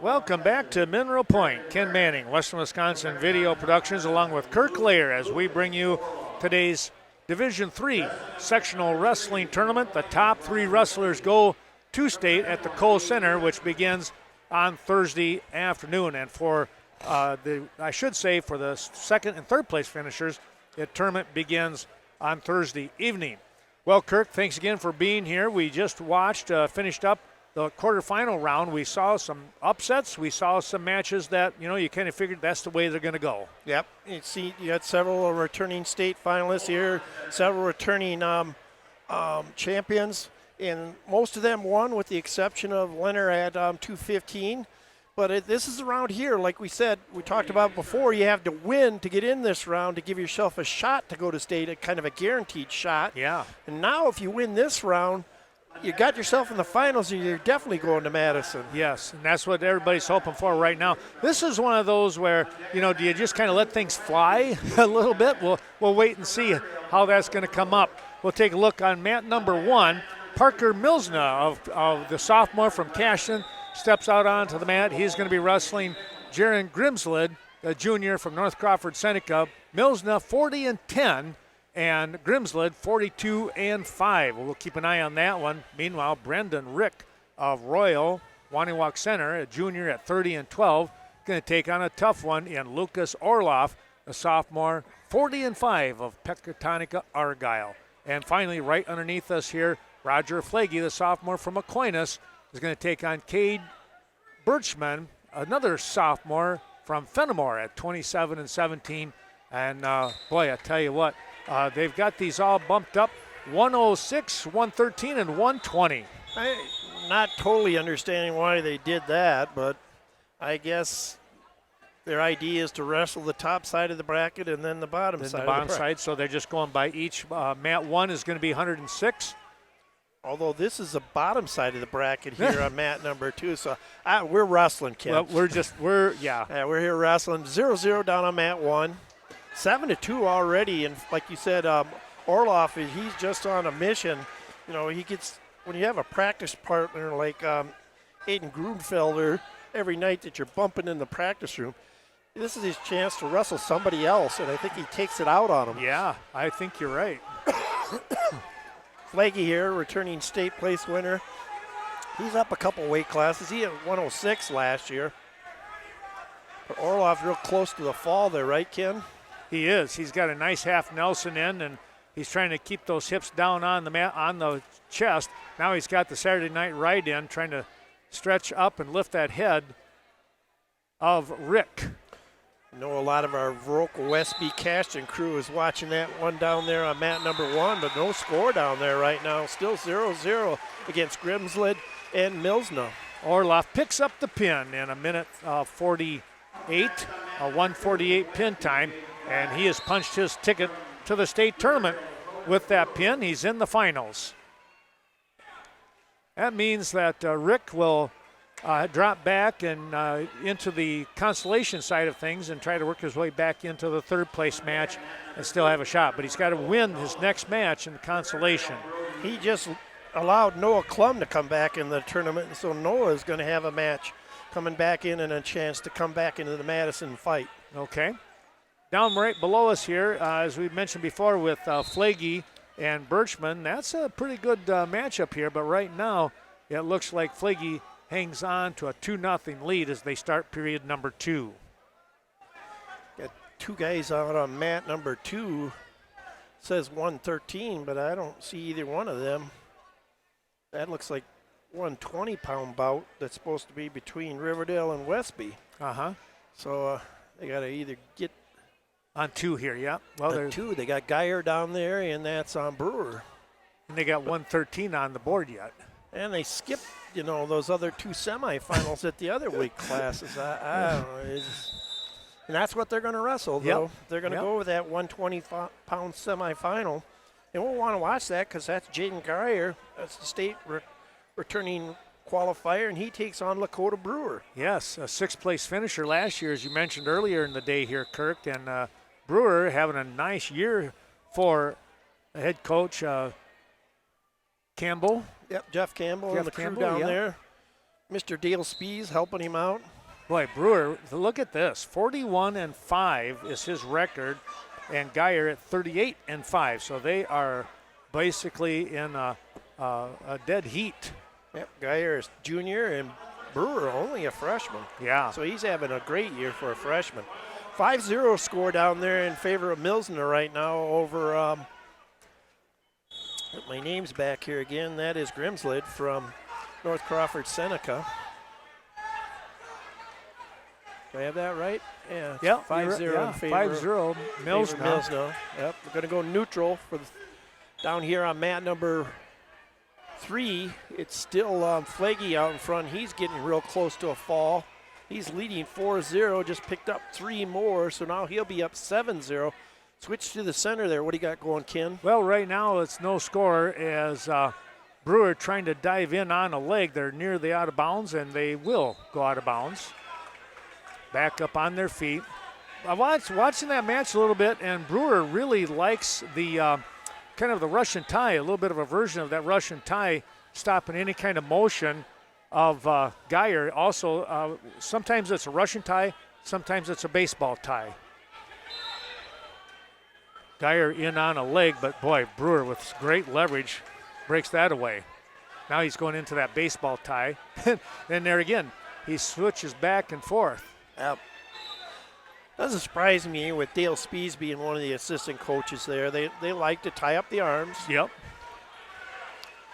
Welcome back to Mineral Point. Ken Manning, Western Wisconsin Video Productions, along with Kirk Lair, as we bring you today's Division III Sectional Wrestling Tournament. The top three wrestlers go to state at the Cole Center, which begins on Thursday afternoon. And for for the second and third place finishers, the tournament begins on Thursday evening. Well, Kirk, thanks again for being here. We just finished up the quarterfinal round. We saw some upsets. We saw some matches that, you kind of figured that's the way they're going to go. Yep. You got several returning state finalists here, several returning champions, and most of them won with the exception of Leonard at 215. But this is around here, like we said, we talked about before, you have to win to get in this round to give yourself a shot to go to state, a kind of a guaranteed shot. Yeah. And now if you win this round, you got yourself in the finals, and you're definitely going to Madison. Yes, and that's what everybody's hoping for right now. This is one of those where, do you just kind of let things fly a little bit? We'll wait and see how that's going to come up. We'll take a look on mat number 1. Parker Milsna of the sophomore from Cashton steps out onto the mat. He's going to be wrestling Jaron Grimslid, a junior from North Crawford Seneca. Milsna 40-10. And Grimslid 42-5. We'll keep an eye on that one. Meanwhile, Brendan Rick of Royal, Waniwak Center, a junior at 30-12, going to take on a tough one in Lucas Orloff, a sophomore, 40-5 of Pecatonica Argyle. And finally, right underneath us here, Roger Flagey, the sophomore from Aquinas, is going to take on Cade Birchman, another sophomore from Fenimore at 27-17. And boy, I tell you what, they've got these all bumped up, 106, 113, and 120. I'm not totally understanding why they did that, but I guess their idea is to wrestle the top side of the bracket and then the bottom side. The bottom side, so they're just going by each. Mat 1 is going to be 106. Although this is the bottom side of the bracket here on mat number 2, so we're wrestling, Ken. Well, we're here wrestling 0-0 down on mat 1. 7-2 already, and like you said, Orloff, he's just on a mission. He gets, when you have a practice partner like Aiden Grunfelder every night that you're bumping in the practice room, this is his chance to wrestle somebody else, and I think he takes it out on him. Yeah, I think you're right. Flaggy here, returning state place winner. He's up a couple weight classes. He had 106 last year. But Orloff real close to the fall there, right, Ken? He is. He's got a nice half Nelson in, and he's trying to keep those hips down on the mat, on the chest. Now he's got the Saturday night ride in, trying to stretch up and lift that head of Rick. I know a lot of our local Westby Cashton crew is watching that one down there on mat number 1, but no score down there right now. Still 0-0 against Grimslid and Milsna. Orloff picks up the pin in a minute 48, a 1:48 pin time. And he has punched his ticket to the state tournament with that pin. He's in the finals. That means that Rick will drop back and into the consolation side of things and try to work his way back into the third place match and still have a shot. But he's got to win his next match in consolation. He just allowed Noah Klum to come back in the tournament, and so Noah is going to have a match coming back in and a chance to come back into the Madison fight. Okay. Down right below us here, as we mentioned before, with Flagey and Birchman, that's a pretty good matchup here. But right now, it looks like Flagey hangs on to a 2-0 lead as they start period number 2. Got two guys out on mat number 2. Says 113, but I don't see either one of them. That looks like 120-pound bout that's supposed to be between Riverdale and Westby. So they got to either get on 2 here, yeah. Well, there's 2. They got Geyer down there, and that's on Brewer. And they got 113 on the board yet. And they skipped, those other 2 semifinals at the other weight classes. I don't know. And that's what they're going to wrestle, though. Yep. They're going to go with that 120-pound semifinal. And we'll want to watch that because that's Jaden Geyer. That's the state returning qualifier, and he takes on Lakota Brewer. Yes, a 6th-place finisher last year, as you mentioned earlier in the day here, Kirk. And Brewer having a nice year for the head coach Campbell. Yep, Jeff Campbell and the crew down there. Mr. Dale Spees helping him out. Boy, Brewer, look at this. 41-5 is his record, and Geyer at 38-5. So they are basically in a dead heat. Yep, Geyer is junior and Brewer only a freshman. Yeah. So he's having a great year for a freshman. 5-0 score down there in favor of Milsner right now over, my name's back here again. That is Grimslid from North Crawford Seneca. Do I have that right? Yeah. Yeah. 5-0 in favor. 5-0 Mills now. Milsner. Yep. We're going to go neutral for down here on mat number 3. It's still Flaggy out in front. He's getting real close to a fall. He's leading 4-0, just picked up 3 more, so now he'll be up 7-0. Switch to the center there. What do you got going, Ken? Well, right now it's no score as Brewer trying to dive in on a leg. They're near the out of bounds, and they will go out of bounds. Back up on their feet. I watching that match a little bit, and Brewer really likes the kind of the Russian tie, a little bit of a version of that Russian tie, stopping any kind of motion of Geyer. Also, sometimes it's a Russian tie, sometimes it's a baseball tie. Geyer in on a leg, but boy, Brewer with great leverage breaks that away. Now he's going into that baseball tie. And there again, he switches back and forth. Yep. Doesn't surprise me with Dale Spees being one of the assistant coaches there. They like to tie up the arms. Yep.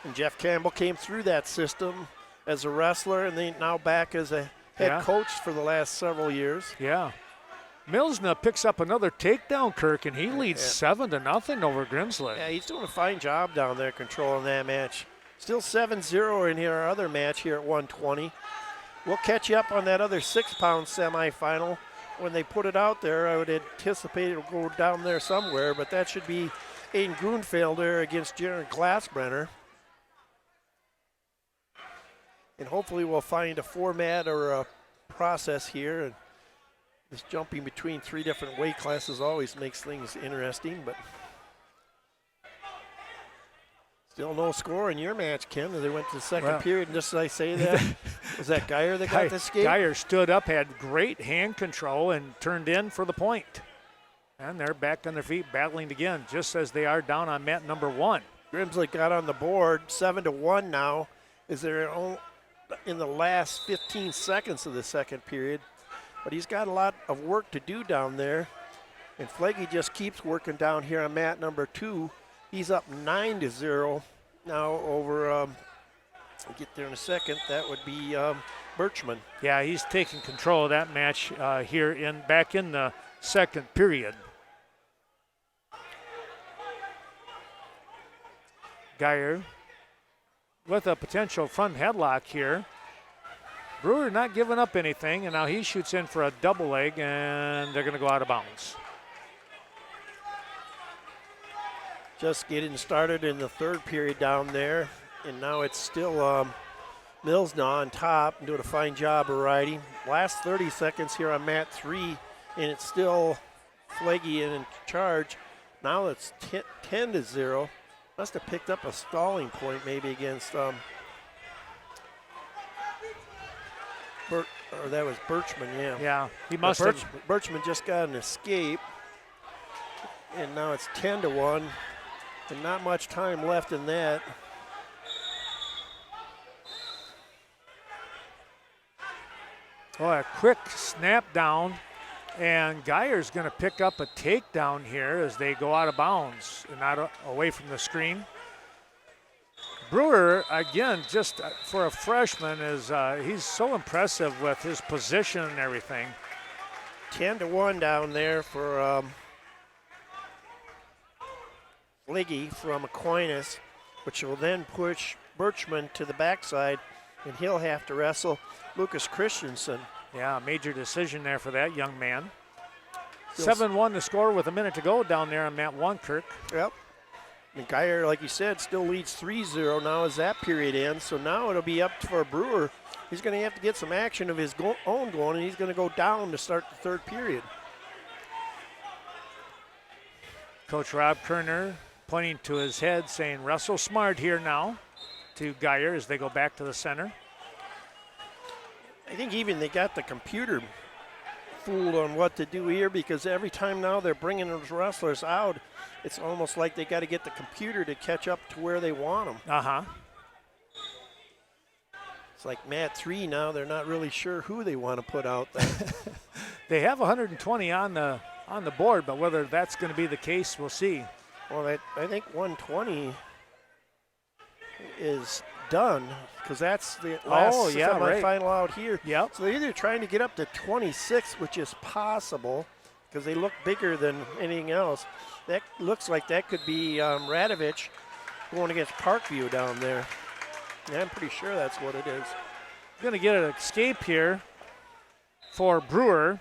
And Jeff Campbell came through that system as a wrestler and then now back as a head coach for the last several years. Yeah. Milsna picks up another takedown, Kirk, and he leads 7-0 over Grimsley. Yeah, he's doing a fine job down there controlling that match. Still 7-0 in our other match here at 120. We'll catch you up on that other 6-pound semifinal. When they put it out there, I would anticipate it'll go down there somewhere, but that should be Aiden Grunfelder against Jaron Glassbrenner. And hopefully we'll find a format or a process here. And this jumping between 3 different weight classes always makes things interesting, but still no score in your match, Ken. They went to the second period, and just as I say that, was that Geyer that got the escape? Geyer stood up, had great hand control, and turned in for the point. And they're back on their feet, battling again, just as they are down on mat number 1. Grimsley got on the board, 7-1 now, as they're in the last 15 seconds of the second period. But he's got a lot of work to do down there. And Flaggy just keeps working down here on mat number 2. He's up 9-0 now over, I'll get there in a second, that would be Birchman. Yeah, he's taking control of that match here back in the second period. Geyer with a potential front headlock here. Brewer not giving up anything, and now he shoots in for a double leg, and they're going to go out of bounds. Just getting started in the third period down there, and now it's still Milsna on top and doing a fine job of riding. Last 30 seconds here on mat 3, and it's still Flaggy in charge. Now it's 10-0. Must have picked up a stalling point maybe against or that was Birchman, yeah. Yeah, he must have. Birchman just got an escape, and now it's 10-1, and not much time left in that. Oh, a quick snap down, and Geyer's going to pick up a takedown here as they go out of bounds and out away from the screen. Brewer, again, just for a freshman, he's so impressive with his position and everything. 10-1 down there for Liggy from Aquinas, which will then push Birchman to the backside, and he'll have to wrestle Lucas Christensen. Yeah, major decision there for that young man. 7-1 the score with a minute to go down there on mat 1, Kirk. Yep. And Geyer, like you said, still leads 3-0 now as that period ends. So now it'll be up for Brewer. He's going to have to get some action of his own going, and he's going to go down to start the third period. Coach Rob Kerner pointing to his head saying, wrestle smart here now to Geyer as they go back to the center. I think even they got the computer fooled on what to do here, because every time now they're bringing those wrestlers out, it's almost like they got to get the computer to catch up to where they want them. Uh-huh. It's like mat 3 now, they're not really sure who they want to put out there. They have 120 on the board, but whether that's going to be the case, we'll see. Well, I think 120 is done, because that's the last semifinal out here. Yep. So they're either trying to get up to 26, which is possible, because they look bigger than anything else. That looks like that could be Radovich going against Parkview down there. Yeah, I'm pretty sure that's what it is. Going to get an escape here for Brewer.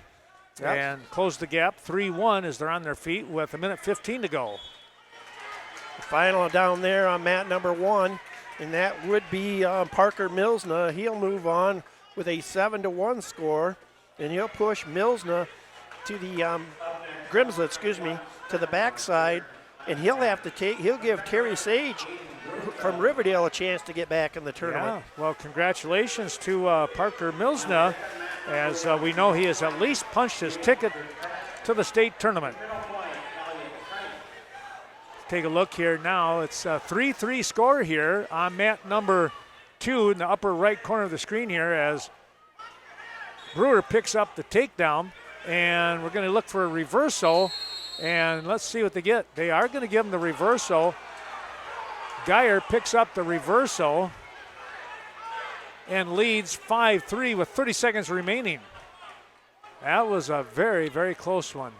Yep. And close the gap 3-1 as they're on their feet with 1:15 to go. The final down there on mat number 1, and that would be Parker Milsna. He'll move on with a 7-1 score, and he'll push Milsna to the Grimslet, to the backside, and he'll give Terry Sage from Riverdale a chance to get back in the tournament. Yeah. Well, congratulations to Parker Milsna, as we know he has at least punched his ticket to the state tournament. Take a look here now. It's a 3-3 score here on mat number 2 in the upper right corner of the screen here, as Brewer picks up the takedown, and we're going to look for a reversal, and let's see what they get. They are going to give him the reversal. Geyer picks up the reversal and leads 5-3 with 30 seconds remaining. That was a very, very close one.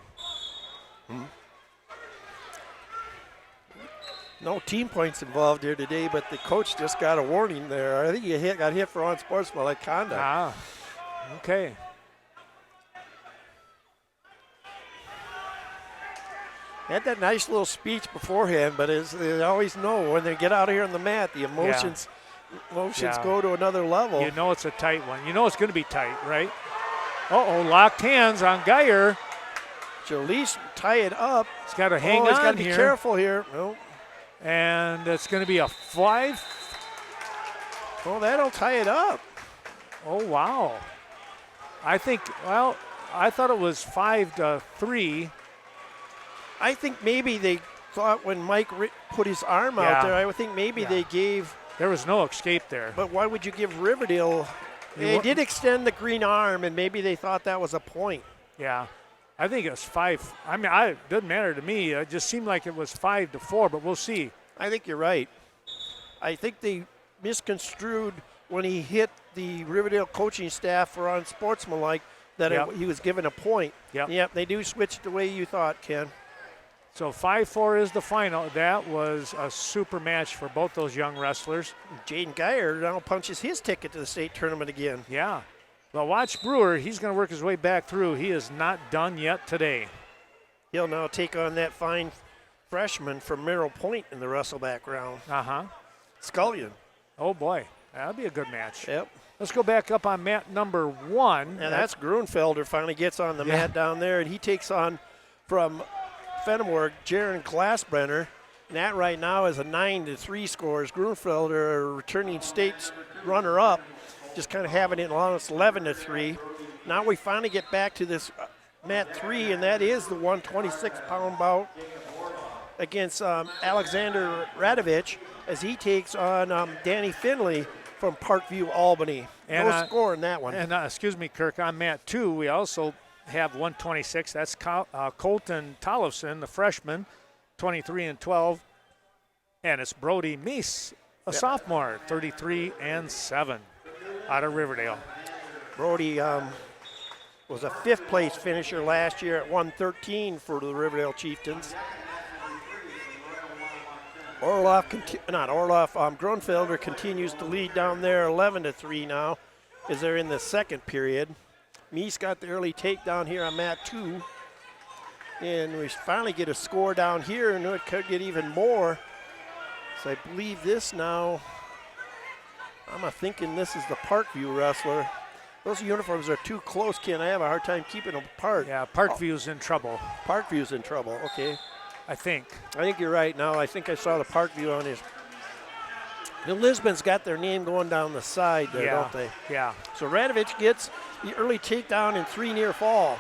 No team points involved here today, but the coach just got a warning there. I think he got hit for unsportsmanlike conduct. Ah, okay. Had that nice little speech beforehand, but as they always know, when they get out here on the mat, the emotions go to another level. You know it's a tight one. You know it's going to be tight, right? Uh-oh, locked hands on Geyer. Should at least tie it up. He's got to hang on here. He's got to be here. careful here. No. And it's going to be a 5. Oh, that'll tie it up. Oh, wow. I thought it was 5-3. I think maybe they thought when Mike put his arm out there, I would think maybe they gave. There was no escape there. But why would you give Riverdale? They did extend the green arm, and maybe they thought that was a point. Yeah. I think it was 5. I mean, it doesn't matter to me. It just seemed like it was 5-4, but we'll see. I think you're right. I think they misconstrued when he hit the Riverdale coaching staff for unsportsmanlike that he was given a point. Yep, they do switch the way you thought, Ken. So 5-4 is the final. That was a super match for both those young wrestlers. Jaden Geyer now punches his ticket to the state tournament again. Yeah. Well, watch Brewer. He's going to work his way back through. He is not done yet today. He'll now take on that fine freshman from Merrill Point in the wrestleback round. Uh-huh. Scullion. Oh, boy. That'll be a good match. Yep. Let's go back up on mat number 1. And that's Grunfelder finally gets on the mat down there, and he takes on from Fenimore, Jaron Glassbrenner. And that right now is a 9-3 score. Grunfelder, a returning state runner-up, just kind of having it along. It's 11-3. Now we finally get back to this mat 3, and that is the 126-pound bout against Alexander Radovich, as he takes on Danny Finley from Parkview, Albany. No score in that one. And excuse me, Kirk, on mat 2, we also have 126. That's Colton Tollefson, the freshman, 23-12. And it's Brody Meese, a sophomore, 33-7 out of Riverdale. Brody was a 5th place finisher last year at 113 for the Riverdale Chieftains. Grunfelder continues to lead down there 11-3 now as they're in the second period. Meese got the early takedown here on mat 2. And we finally get a score down here, and it could get even more. So I believe this now, I'm thinking this is the Parkview wrestler. Those uniforms are too close, Ken. I have a hard time keeping them apart. Yeah, Parkview's in trouble. Parkview's in trouble, okay. I think you're right now. I think I saw the Parkview on his The Lisbon's got their name going down the side there, don't they? Yeah. So Radovich gets the early takedown and 3 near fall.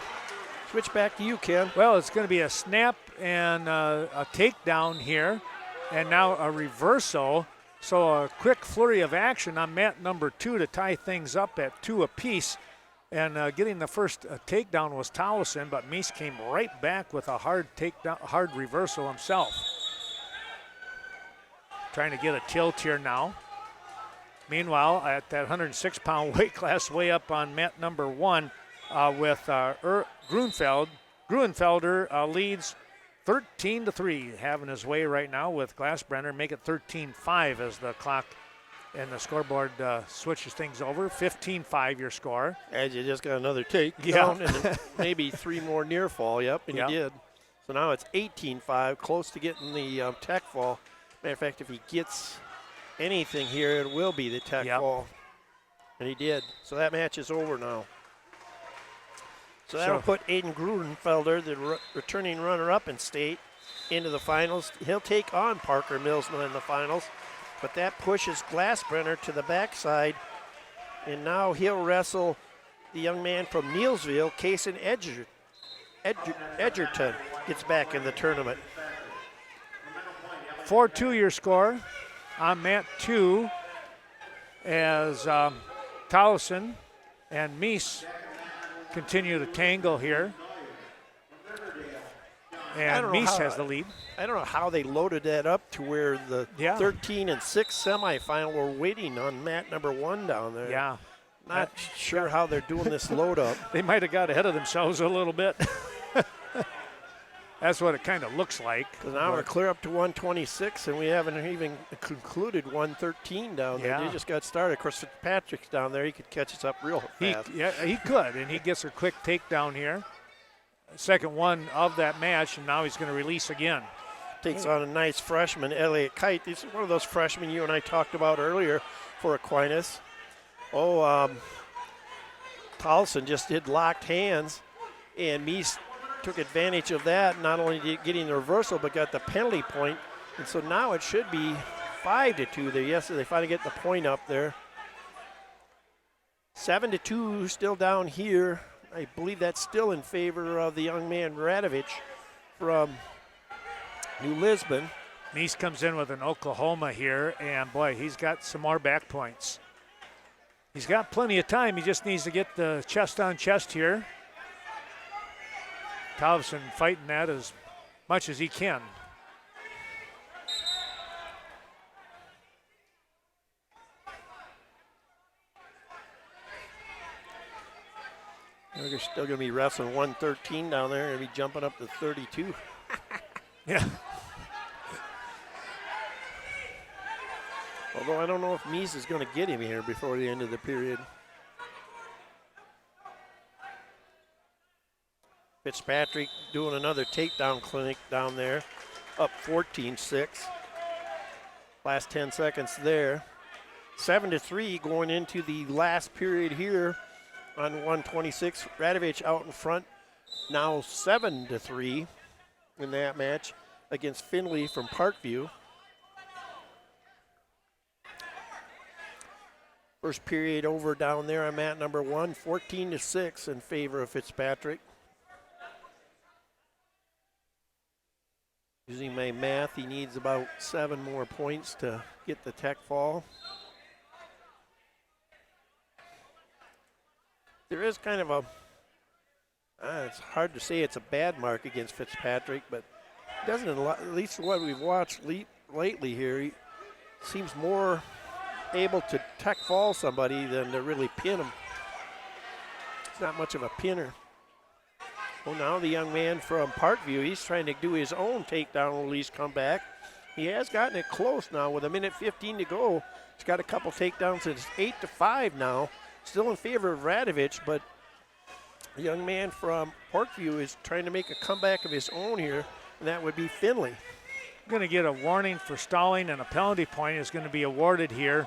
Switch back to you, Ken. Well, it's going to be a snap and a takedown here, and now a reversal. So a quick flurry of action on mat number 2 to tie things up at 2 apiece. And getting the first takedown was Towson, but Meese came right back with a hard takedown, hard reversal himself. Trying to get a tilt here now. Meanwhile, at that 106-pound weight class, way up on mat number 1 with Grunfelder leads 13-3, having his way right now with Glassbrenner. Make it 13-5 as the clock and the scoreboard switches things over. 15-5 your score. As you just got another takedown and maybe 3 more near fall, and you did. So now it's 18-5, close to getting the tech fall. Matter of fact, if he gets anything here, it will be the tech fall. And he did. So that match is over now. So that'll put Aiden Grudenfelder, the returning runner-up in state, into the finals. He'll take on Parker Millsman in the finals, but that pushes Glassbrenner to the backside, and now he'll wrestle the young man from Neilsville, Cason Edgerton, gets back in the tournament. 4-2 your score on mat 2 as Towson and Meese continue to tangle here. And Meese has the lead. I don't know how they loaded that up to where the 13 and 6 semifinal were waiting on mat number 1 down there. Yeah. Not sure how they're doing this load up. They might have got ahead of themselves a little bit. That's what it kind of looks like. Because now we're clear up to 126, and we haven't even concluded 113 down there. They just got started. Of course, Fitzpatrick's down there. He could catch us up real fast. He could, and he gets a quick takedown here. Second one of that match, and now he's going to release again. Takes on a nice freshman, Elliot Kite. This is one of those freshmen you and I talked about earlier for Aquinas. Towson just did locked hands, and Meese took advantage of that, not only getting the reversal, but got the penalty point. And so now it should be 5-2 there. Yes, they finally get the point up there. 7-2 still down here. I believe that's still in favor of the young man Radovich from New Lisbon. Meese comes in with an Oklahoma here, and boy, he's got some more back points. He's got plenty of time. He just needs to get the chest on chest here. Towson fighting that as much as he can. They're still going to be wrestling 113 down there and be jumping up to 32. Yeah. Although I don't know if Meese is going to get him here before the end of the period. Fitzpatrick doing another takedown clinic down there, up 14-6. Last 10 seconds there. 7-3 going into the last period here on 126. Radovich out in front, now 7-3 in that match against Finley from Parkview. First period over down there on mat number 1, 14-6 in favor of Fitzpatrick. Using my math, he needs about 7 more points to get the tech fall. There is kind of a, it's hard to say it's a bad mark against Fitzpatrick, but doesn't, at least what we've watched lately here, he seems more able to tech fall somebody than to really pin him. It's not much of a pinner. Well, now the young man from Parkview, he's trying to do his own takedown release comeback. He has gotten it close now with 1:15 to go. He's got a couple takedowns. It's 8-5 now. Still in favor of Radovich, but the young man from Parkview is trying to make a comeback of his own here, and that would be Finley. Going to get a warning for stalling, and a penalty point is going to be awarded here.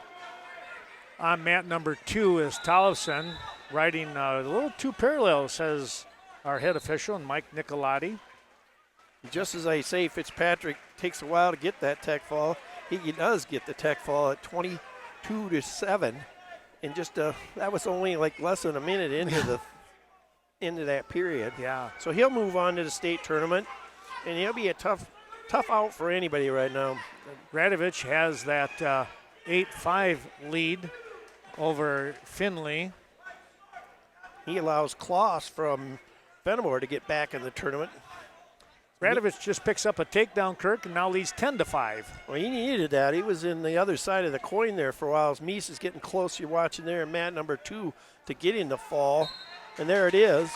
On mat number 2 is Tollefson, riding a little too parallel, says our head official, Mike Nicolati. Just as I say, Fitzpatrick takes a while to get that tech fall. he does get the tech fall at 22-7, and just that was only like less than a minute into that period. Yeah. So he'll move on to the state tournament, and he'll be a tough out for anybody right now. Radovich has that 8-5 lead over Finley. He allows Kloss from Fenimore to get back in the tournament. Radovich just picks up a takedown, Kirk, and now leads 10-5. Well, he needed that. He was in the other side of the coin there for a while. As Mies is getting close. You're watching there, mat number 2 to get in the fall. And there it is.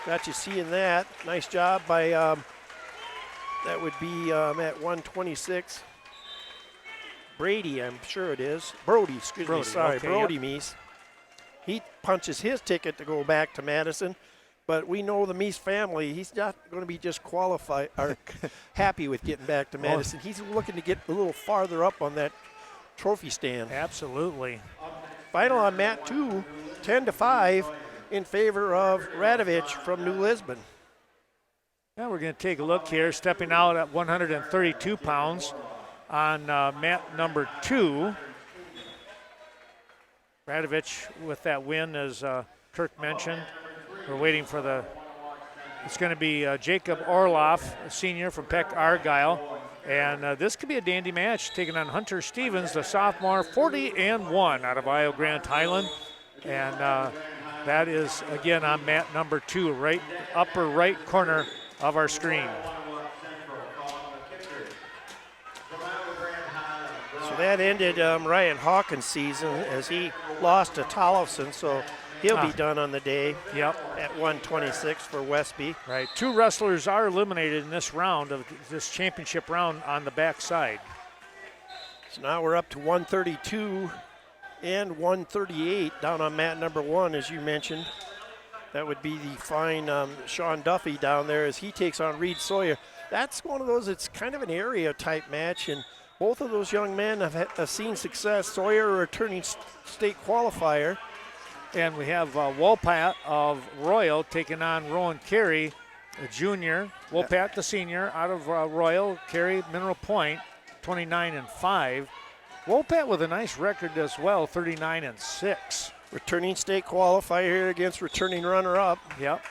Got you seeing that. Nice job by, that would be at 126. Brady, I'm sure it is. Brody, excuse me, sorry, okay, Brody yep. Mies. He punches his ticket to go back to Madison. But we know the Mies family, he's not going to be just qualified or happy with getting back to Madison. He's looking to get a little farther up on that trophy stand. Absolutely. Final on mat 2, 10-5 in favor of Radovich from New Lisbon. Now we're going to take a look here, stepping out at 132 pounds on mat number 2. Radovich with that win, as Kirk mentioned. We're waiting for it's going to be Jacob Orloff, a senior from Peck Argyle. And this could be a dandy match, taking on Hunter Stevens, the sophomore, 40-1 out of Iowa Grand Highland. And that is, again, on mat number 2, right upper right corner of our screen. So that ended Ryan Hawkins' season as he lost to Tollefson. So he'll be done on the day. Yep. At 126 for Westby. Right. 2 wrestlers are eliminated in this round of this championship round on the backside. So now we're up to 132 and 138 down on mat number 1, as you mentioned. That would be the fine Sean Duffy down there as he takes on Reed Sawyer. That's one of those, it's kind of an area type match, and both of those young men have seen success. Sawyer, a returning state qualifier. And we have Wolpat of Royal taking on Rowan Carey, a junior. Wolpat, the senior, out of Royal. Carey, Mineral Point, 29-5. Wolpat with a nice record as well, 39-6. Returning state qualifier here against returning runner-up. Yep.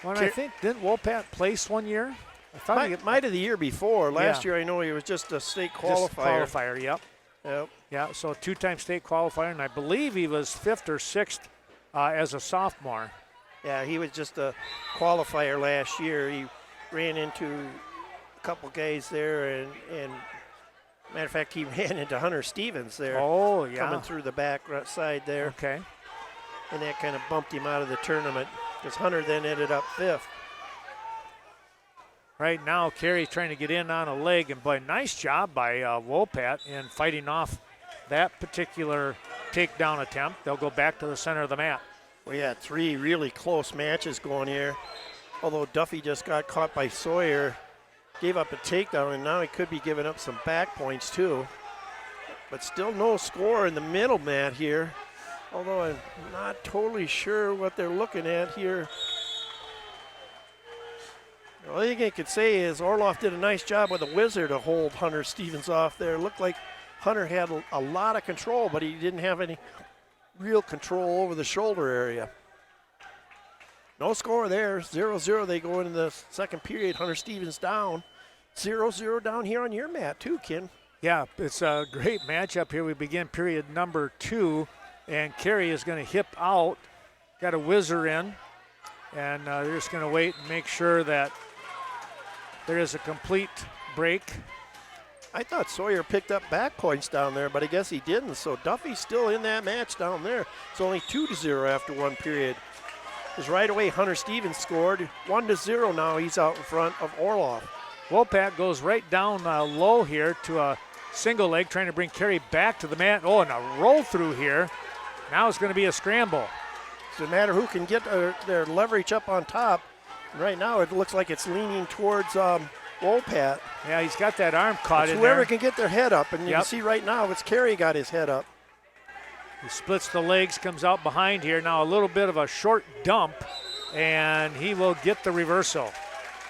Well, I think, didn't Wolpat place one year? I thought might have the year before. Last year I know he was just a state qualifier. Just qualifier, yep. Yep. Yeah, so a 2-time state qualifier, and I believe he was 5th or 6th as a sophomore. Yeah, he was just a qualifier last year. He ran into a couple guys there, and matter of fact, he ran into Hunter Stevens there. Oh, yeah. Coming through the back side there. Okay. And that kind of bumped him out of the tournament because Hunter then ended up 5th. Right now, Carey trying to get in on a leg, and boy, nice job by Wolpat in fighting off that particular takedown attempt. They'll go back to the center of the mat. We had 3 really close matches going here. Although Duffy just got caught by Sawyer, gave up a takedown, and now he could be giving up some back points too. But still no score in the middle mat here. Although I'm not totally sure what they're looking at here. The only thing I could say is Orloff did a nice job with a whizzer to hold Hunter Stevens off there. Looked like Hunter had a lot of control, but he didn't have any real control over the shoulder area. No score there, 0-0. They go into the second period. Hunter Stevens down. 0-0 down here on your mat too, Ken. Yeah, it's a great matchup here. We begin period number 2, and Carey is going to hip out. Got a whizzer in, and they're just going to wait and make sure that there is a complete break. I thought Sawyer picked up back points down there, but I guess he didn't. So Duffy's still in that match down there. It's only 2-0 after one period. Because right away Hunter Stevens scored. 1-0 now. He's out in front of Orloff. Wolpat goes right down low here to a single leg, trying to bring Carey back to the mat. Oh, and a roll through here. Now it's going to be a scramble. It's a matter who can get their leverage up on top. Right now it looks like it's leaning towards Wolpat. Yeah, he's got that arm caught in whoever there. can get their head up, and you can see right now it's Carey got his head up. He splits the legs, comes out behind here. Now a little bit of a short dump, and he will get the reversal.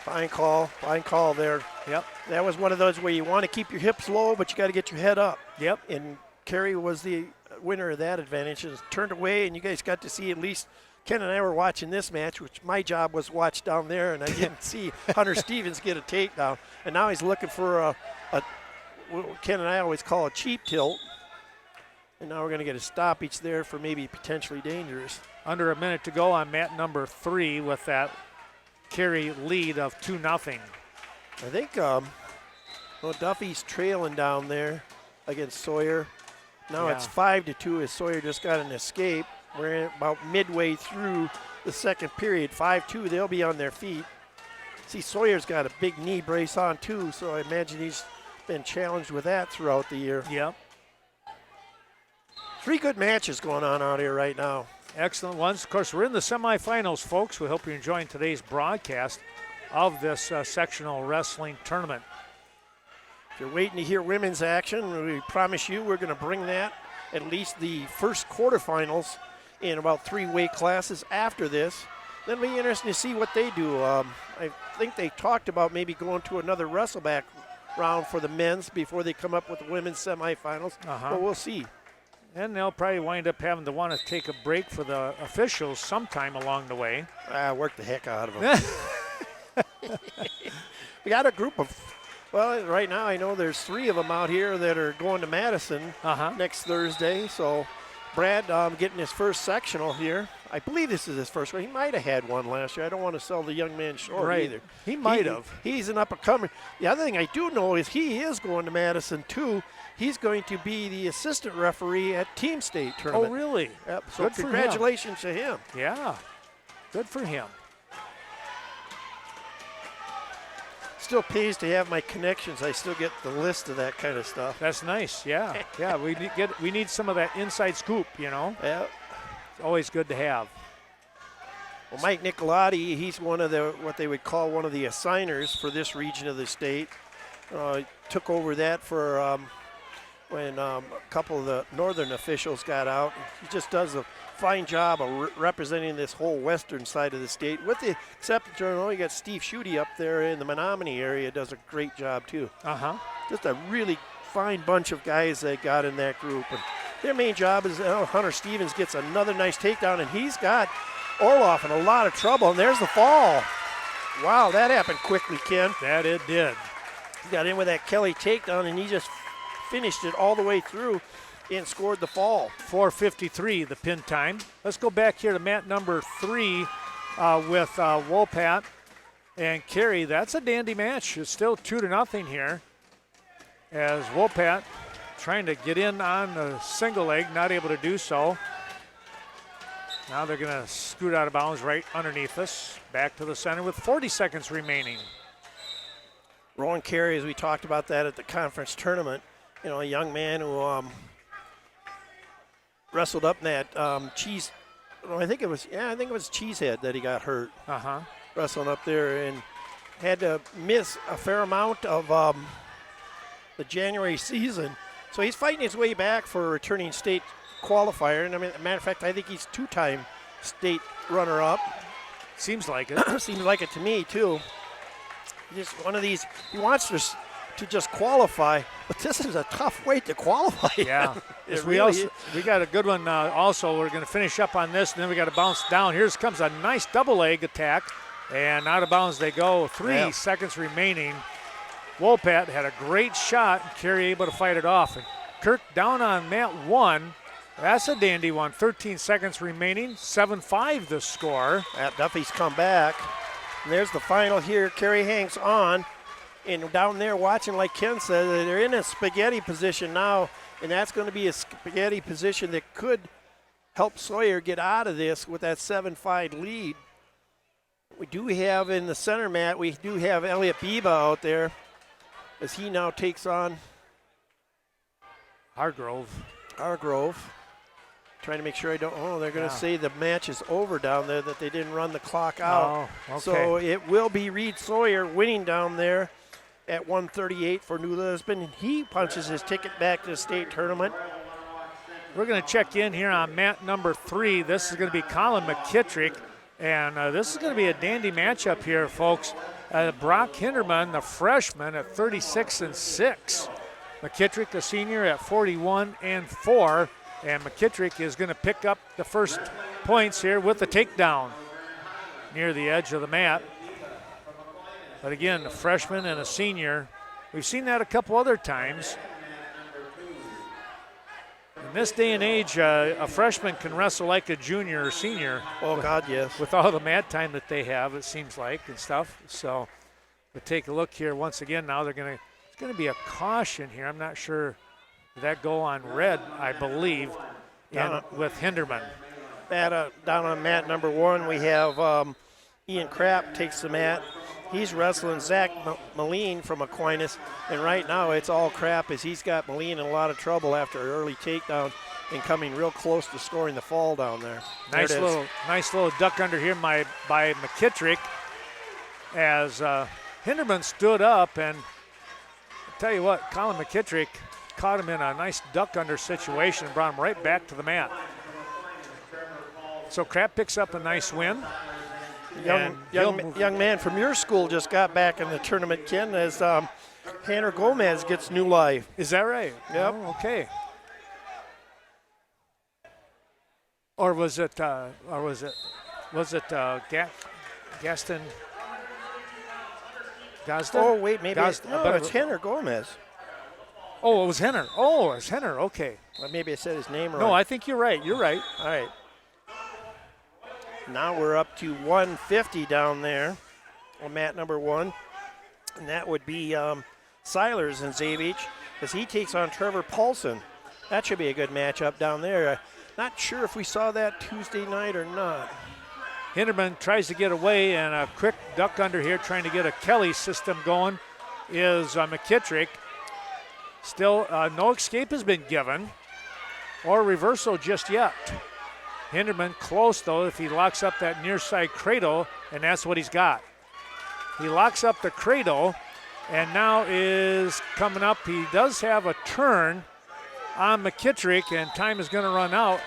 Fine call there. Yep. That was one of those where you want to keep your hips low, but you got to get your head up. Yep. And Carey was the winner of that advantage. It turned away, and you guys got to see at least Ken and I were watching this match, which my job was watch down there, and I didn't see Hunter Stevens get a takedown. And now he's looking for a what Ken and I always call a cheap tilt. And now we're going to get a stoppage there for maybe potentially dangerous. Under a minute to go on mat number 3 with that Carey lead of 2-0. I think Duffy's trailing down there against Sawyer. Now it's 5-2 as Sawyer just got an escape. We're about midway through the second period. 5-2, they'll be on their feet. See, Sawyer's got a big knee brace on too, so I imagine he's been challenged with that throughout the year. Yep. 3 good matches going on out here right now. Excellent ones. Of course, we're in the semifinals, folks. We hope you're enjoying today's broadcast of this sectional wrestling tournament. If you're waiting to hear women's action, we promise you we're going to bring that at least the first quarterfinals in about 3 weight classes after this. Then it'll be interesting to see what they do. I think they talked about maybe going to another wrestleback round for the men's before they come up with the women's semifinals. But we'll see. And they'll probably wind up having to want to take a break for the officials sometime along the way. Work the heck out of them. We got a group of, well, right now I know there's 3 of them out here that are going to Madison next Thursday. So Brad getting his first sectional here. I believe this is his first one. He might have had one last year. I don't want to sell the young man short either. He might have. He's an up-and-comer. The other thing I do know is he is going to Madison too. He's going to be the assistant referee at Team State tournament. Oh, really? Yep. So good congratulations to him. Yeah, good for him. Still pays to have my connections. I still get the list of that kind of stuff. That's nice. Yeah, yeah. We need some of that inside scoop. You know. Yeah. It's always good to have. Well, Mike Nicolotti, he's one of the what they would call one of the assigners for this region of the state. Took over that for when a couple of the northern officials got out. He just does a fine job of representing this whole western side of the state. With the exception, you got Steve Schutte up there in the Menominee area, does a great job too. Just a really fine bunch of guys they got in that group. And their main job is Hunter Stevens gets another nice takedown, and he's got Orloff in a lot of trouble. And there's the fall. Wow, that happened quickly, Ken. That it did. He got in with that Kelly takedown, and he just finished it all the way through and scored the fall. 4:53 the pin time. Let's go back here to mat number 3 with Wopat and Carey. That's a dandy match. It's still 2-0 here as Wopat trying to get in on the single leg, not able to do so. Now they're going to scoot out of bounds right underneath us. Back to the center with 40 seconds remaining. Rowan Carey, as we talked about that at the conference tournament, you know, a young man who wrestled up in that I think it was Cheesehead that he got hurt. Wrestling up there and had to miss a fair amount of the January season. So he's fighting his way back for a returning state qualifier. And I mean, as a matter of fact, I think he's 2-time state runner-up. Seems like it. Seems like it to me, too. Just one of these, he wants to just qualify, but this is a tough way to qualify. Yeah. we got a good one also. We're going to finish up on this, and then we got to bounce down. Here comes a nice double leg attack, and out of bounds they go. 3 seconds remaining. Wopat had a great shot, and Carey able to fight it off. And Kirk down on mat 1. That's a dandy one. 13 seconds remaining. 7-5 the score. Duffy's come back. And there's the final here. Carey hangs on. And down there watching, like Ken said, they're in a spaghetti position now. And that's going to be a spaghetti position that could help Sawyer get out of this with that 7-5 lead. We do have in the center mat, we do have Elliot Biba out there as he now takes on Hargrove. Trying to make sure I don't, they're going to say the match is over down there, that they didn't run the clock out. Oh, okay. So it will be Reed Sawyer winning down there at 138 for New Lisbon. He punches his ticket back to the state tournament. We're going to check in here on mat number 3. This is going to be Colin McKittrick, and this is going to be a dandy matchup here, folks. Brock Hinderman, the freshman, at 36-6. McKittrick, a senior, at 41-4. And McKittrick is going to pick up the first points here with the takedown near the edge of the mat. But again, a freshman and a senior. We've seen that a couple other times. In this day and age, a freshman can wrestle like a junior or senior. Oh, God, yes. With all the mat time that they have, it seems like, and stuff. So we'll take a look here once again. Now it's going to be a caution here. I'm not sure. Did that go on red, I believe, with Hinderman. Down on mat number 1, we have Ian Krapp takes the mat. He's wrestling Zach Moline from Aquinas, and right now it's all Krapp as he's got Moline in a lot of trouble after an early takedown and coming real close to scoring the fall down there. Nice little duck under here by McKittrick as Hinderman stood up, and I'll tell you what, Colin McKittrick caught him in a nice duck under situation and brought him right back to the mat. So Krapp picks up a nice win. Young man from your school just got back in the tournament, Ken, as Tanner Gomez gets new life. Is that right? Yep. Oh, okay. Or was it Gaston? Gazda? Oh, wait, maybe it's Gazda, Tanner Gomez. Oh, it was Henner. Oh, it's Henner. Okay. Well, maybe I said his name wrong. No, I think you're right. You're right. All right. Now we're up to 150 down there on mat number 1. And that would be Silers and Zavich as he takes on Trevor Paulson. That should be a good matchup down there. Not sure if we saw that Tuesday night or not. Hinderman tries to get away, and a quick duck under here trying to get a Kelly system going is McKittrick. Still, no escape has been given or reversal just yet. Hinderman close, though, if he locks up that near side cradle, and that's what he's got. He locks up the cradle, and now is coming up. He does have a turn on McKittrick, and time is going to run out,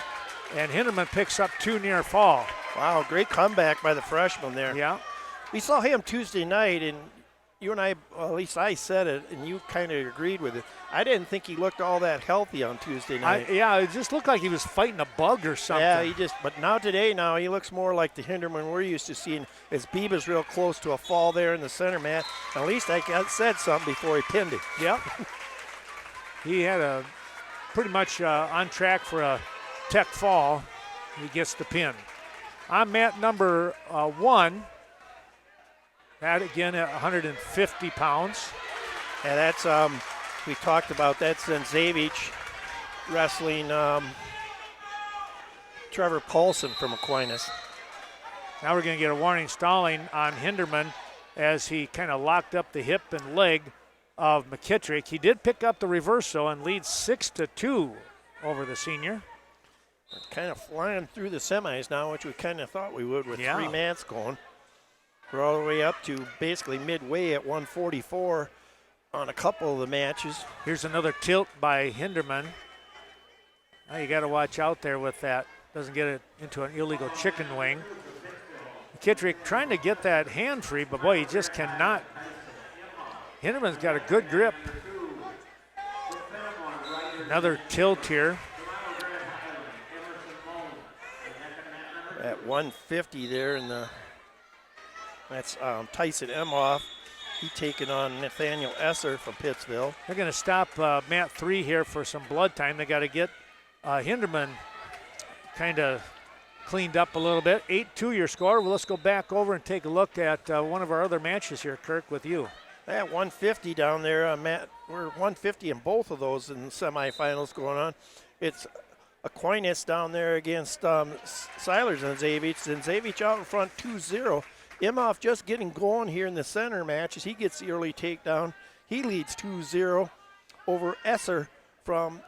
and Hinderman picks up 2 near fall. Wow, great comeback by the freshman there. Yeah. We saw him Tuesday night, and you and I, well, at least I said it, and you kind of agreed with it. I didn't think he looked all that healthy on Tuesday night. It just looked like he was fighting a bug or something. Yeah, but now he looks more like the Hinderman we're used to seeing as Beba's real close to a fall there in the center mat. At least I said something before he pinned him. Yep. He had a pretty much on track for a tech fall. He gets the pin. On mat number 1, that again at 150 pounds. And that's, we talked about that's then Zavich wrestling Trevor Paulson from Aquinas. Now we're going to get a warning stalling on Hinderman as he kind of locked up the hip and leg of McKittrick. He did pick up the reversal and leads 6-2 over the senior. Kind of flying through the semis now, which we kind of thought we would with 3 mats going. We're all the way up to basically midway at 144 on a couple of the matches. Here's another tilt by Hinderman. Now you got to watch out there with that. Doesn't get it into an illegal chicken wing. McKittrick trying to get that hand free, but boy, he just cannot. Hinderman's got a good grip. Another tilt here. At 150 there that's Tyson Emhoff. He taking on Nathaniel Esser from Pittsville. They're going to stop mat 3 here for some blood time. They got to get Hinderman kind of cleaned up a little bit. 8-2 your score. Well, let's go back over and take a look at one of our other matches here, Kirk, with you. At 150 down there, Matt. We're 150 in both of those in the semifinals going on. It's Aquinas down there against Silers and Zavich. And Zavich out in front 2-0. Imhoff just getting going here in the center match as he gets the early takedown. He leads 2-0 over Esser from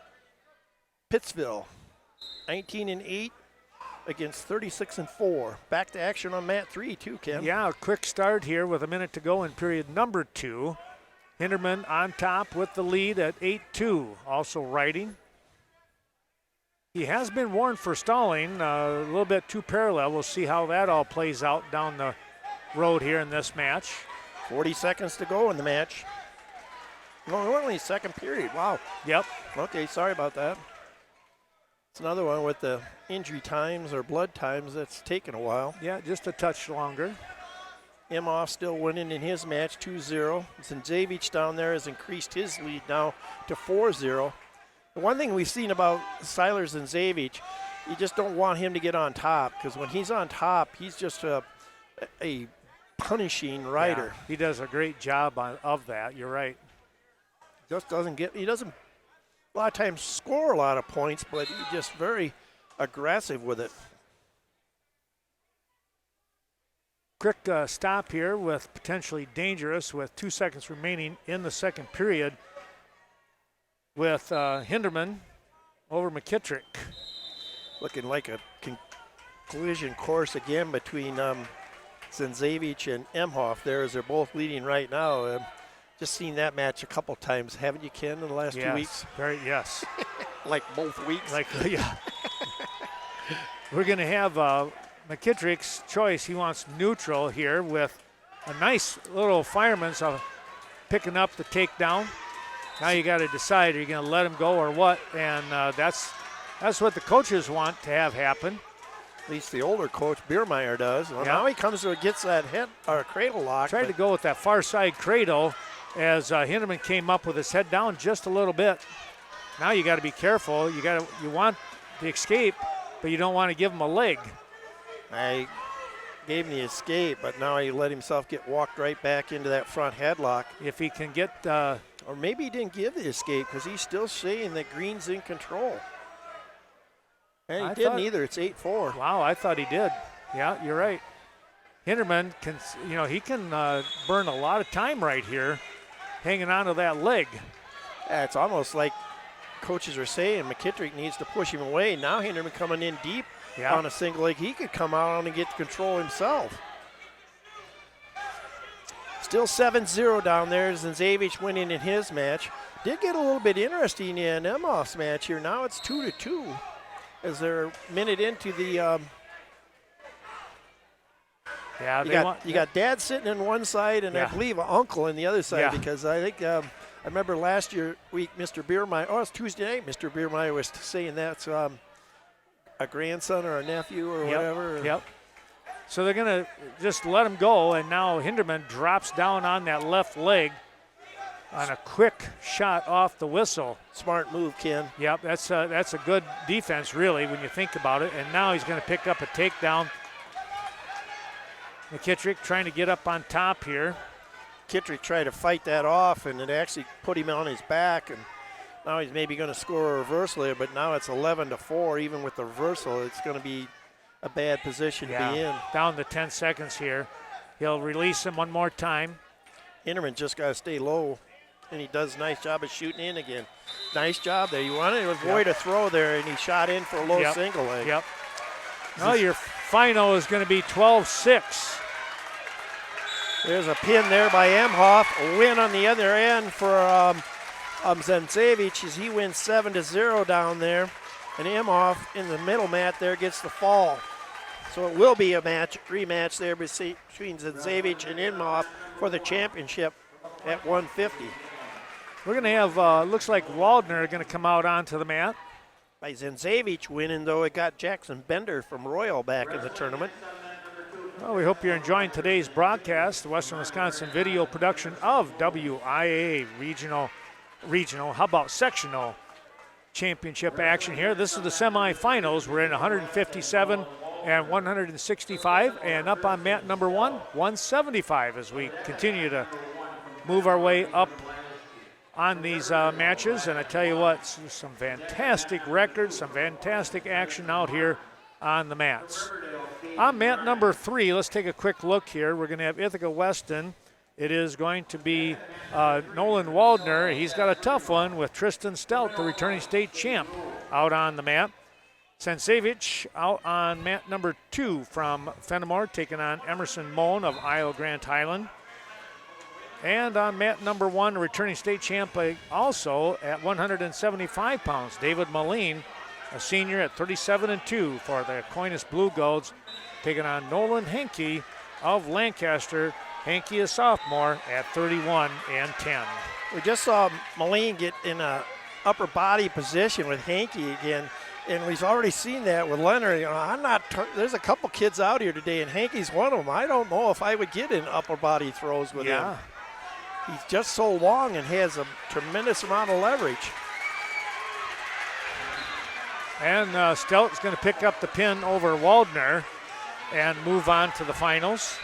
Pittsville. 19-8 against 36-4. Back to action on mat 3 too, Ken. Yeah, a quick start here with a minute to go in period number 2. Hinderman on top with the lead at 8-2. Also riding. He has been warned for stalling, a little bit too parallel. We'll see how that all plays out down the road here in this match. 40 seconds to go in the match. No, only second period. Wow. Yep. Okay, sorry about that. It's another one with the injury times or blood times that's taken a while. Yeah, just a touch longer. Imhoff still winning in his match, 2-0. Zinzevich down there has increased his lead now to 4-0. The one thing we've seen about Seiler Zinzevich, you just don't want him to get on top, because when he's on top, he's just a punishing rider. Yeah, he does a great job of that. You're right. He doesn't a lot of times score a lot of points, but he's just very aggressive with it. Quick stop here with potentially dangerous with 2 seconds remaining in the second period with Hinderman over McKittrick. Looking like a collision course again between Zinzevich and Imhoff there, as they're both leading right now. Just seen that match a couple times, haven't you, Ken, in the last 2 weeks? Yes. Like both weeks? Yeah. We're going to have McKittrick's choice. He wants neutral here with a nice little fireman picking up the takedown. Now you got to decide, are you going to let him go or what? And that's what the coaches want to have happen. At least the older coach, Biermeyer, does. Well, now he comes to gets that head or cradle lock. Tried to go with that far side cradle as Hinderman came up with his head down just a little bit. Now you got to be careful. You want the escape, but you don't want to give him a leg. I gave him the escape, but now he let himself get walked right back into that front headlock. If he can get, or maybe he didn't give the escape because he's still saying that Green's in control. And he didn't either. It's 8-4. Wow, I thought he did. Yeah, you're right. Hinderman can, he can burn a lot of time right here, hanging on to that leg. Yeah, it's almost like coaches are saying McKittrick needs to push him away. Now Hinderman coming in deep on a single leg. He could come out and get control himself. Still 7-0 down there. Zinzevich winning in his match. Did get a little bit interesting in Imhoff's match here. Now it's 2-2 as they're a minute into the you got Dad sitting on one side and I believe Uncle on the other side, because I think I remember last week Mr. Biermeyer, it's Tuesday night, Mr. Biermeyer was saying that's a grandson or a nephew or whatever. Yep. So they're going to just let him go, and now Hinderman drops down on that left leg on a quick shot off the whistle. Smart move, Ken. Yep, that's a good defense, really, when you think about it. And now he's going to pick up a takedown. McKittrick trying to get up on top here. McKittrick tried to fight that off, and it actually put him on his back. And now he's maybe going to score a reversal here, but now it's 11-4. Even with the reversal, it's going to be a bad position to be in. Down to 10 seconds here. He'll release him one more time. Hinderman just got to stay low, and he does a nice job of shooting in again. Nice job there. You wanted to avoid a throw there, and he shot in for a low single leg. Yep. Well, your final is going to be 12-6. There's a pin there by Imhoff. A win on the other end for Zinzevich as he wins 7-0 down there. And Imhoff in the middle mat there gets the fall. So it will be a rematch there between Zinzevich and Imhoff for the championship at 150. We're going to have, looks like Waldner going to come out onto the mat. By Zinzevich winning, though, it got Jackson Bender from Royal back in the tournament. Well, we hope you're enjoying today's broadcast, the Western Wisconsin video production of WIAA regional, how about sectional championship action here. This is the semifinals. We're in 157 and 165, and up on mat number 175 as we continue to move our way up on these matches. And I tell you what, some fantastic records, some fantastic action out here on the mats. On mat number 3, let's take a quick look here. We're going to have Ithaca Weston. It is going to be Nolan Waldner. He's got a tough one with Tristan Stout, the returning state champ, out on the mat. Zinzevich out on mat number 2 from Fenimore, taking on Emerson Moan of Isle Grant Highland. And on mat number 1, returning state champ also at 175 pounds, David Moline, a senior at 37-2 for the Aquinas Blue Golds, taking on Nolan Henke of Lancaster. Hankey, a sophomore, at 31-10. We just saw Moline get in a upper body position with Hankey again, and we've already seen that with Leonard. You know, there's a couple kids out here today, and Hankey's one of them. I don't know if I would get in upper body throws with him. He's just so long and has a tremendous amount of leverage. And Stelt's going to pick up the pin over Waldner and move on to the finals,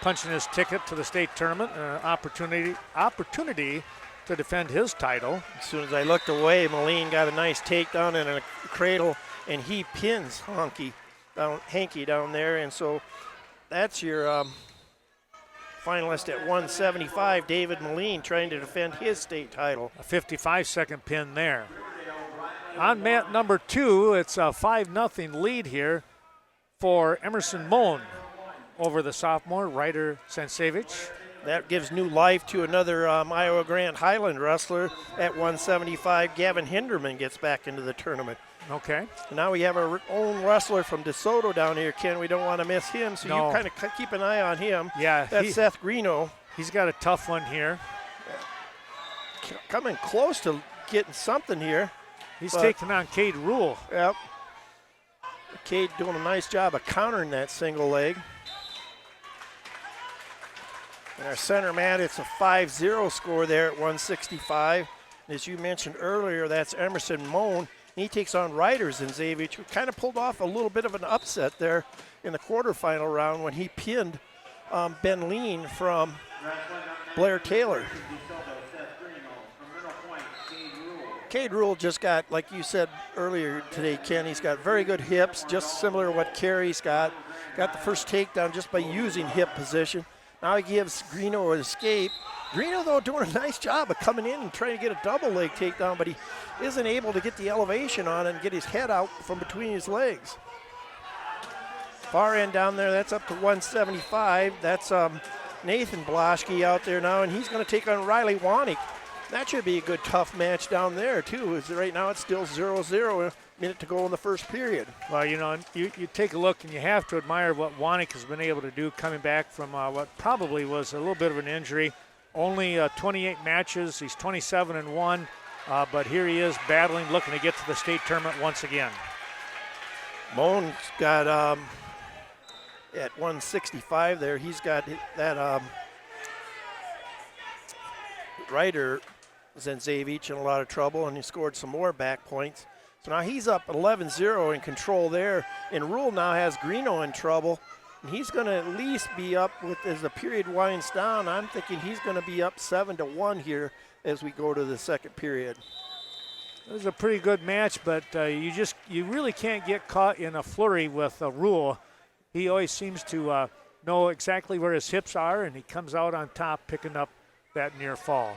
punching his ticket to the state tournament, opportunity to defend his title. As soon as I looked away, Moline got a nice takedown and a cradle, and he pins Hankey down there, and so that's your finalist at 175, David Moline, trying to defend his state title. A 55-second pin there. On mat number 2, it's a 5-0 lead here for Emerson Mohn over the sophomore, Ryder Sansevich. That gives new life to another Iowa Grand Highland wrestler at 175. Gavin Hinderman gets back into the tournament. Okay. Now we have our own wrestler from DeSoto down here, Ken. We don't want to miss him, so you kind of keep an eye on him. Yeah. That's Seth Greeno. He's got a tough one here. Coming close to getting something here. He's taking on Cade Rule. Yep. Cade doing a nice job of countering that single leg. And our center mat, it's a 5-0 score there at 165. As you mentioned earlier, that's Emerson Mohn. He takes on Ryder Zansevich, who kind of pulled off a little bit of an upset there in the quarterfinal round when he pinned Ben Lean from Blair Taylor. Cade Rule just got, like you said earlier today, Ken, he's got very good hips, just similar to what Carey's got. Got the first takedown just by using hip position. Now he gives Greeno an escape. Greeno, though, doing a nice job of coming in and trying to get a double leg takedown, but he isn't able to get the elevation on it and get his head out from between his legs. Far end down there, that's up to 175. That's Nathan Bloschke out there now, and he's going to take on Riley Wanik. That should be a good, tough match down there, too, as right now it's still 0-0, a minute to go in the first period. Well, you know, you take a look, and you have to admire what Wanik has been able to do coming back from what probably was a little bit of an injury. Only 28 matches. He's 27-1, but here he is battling, looking to get to the state tournament once again. Mohn's got, at 165 there, he's got that Ryder Zansevich in a lot of trouble, and he scored some more back points. So now he's up 11-0 in control there, and Rule now has Greeno in trouble, and he's going to at least be up with, as the period winds down, I'm thinking he's going to be up 7-1 here as we go to the second period. It was a pretty good match, but you really can't get caught in a flurry with Rule. He always seems to know exactly where his hips are, and he comes out on top picking up that near fall.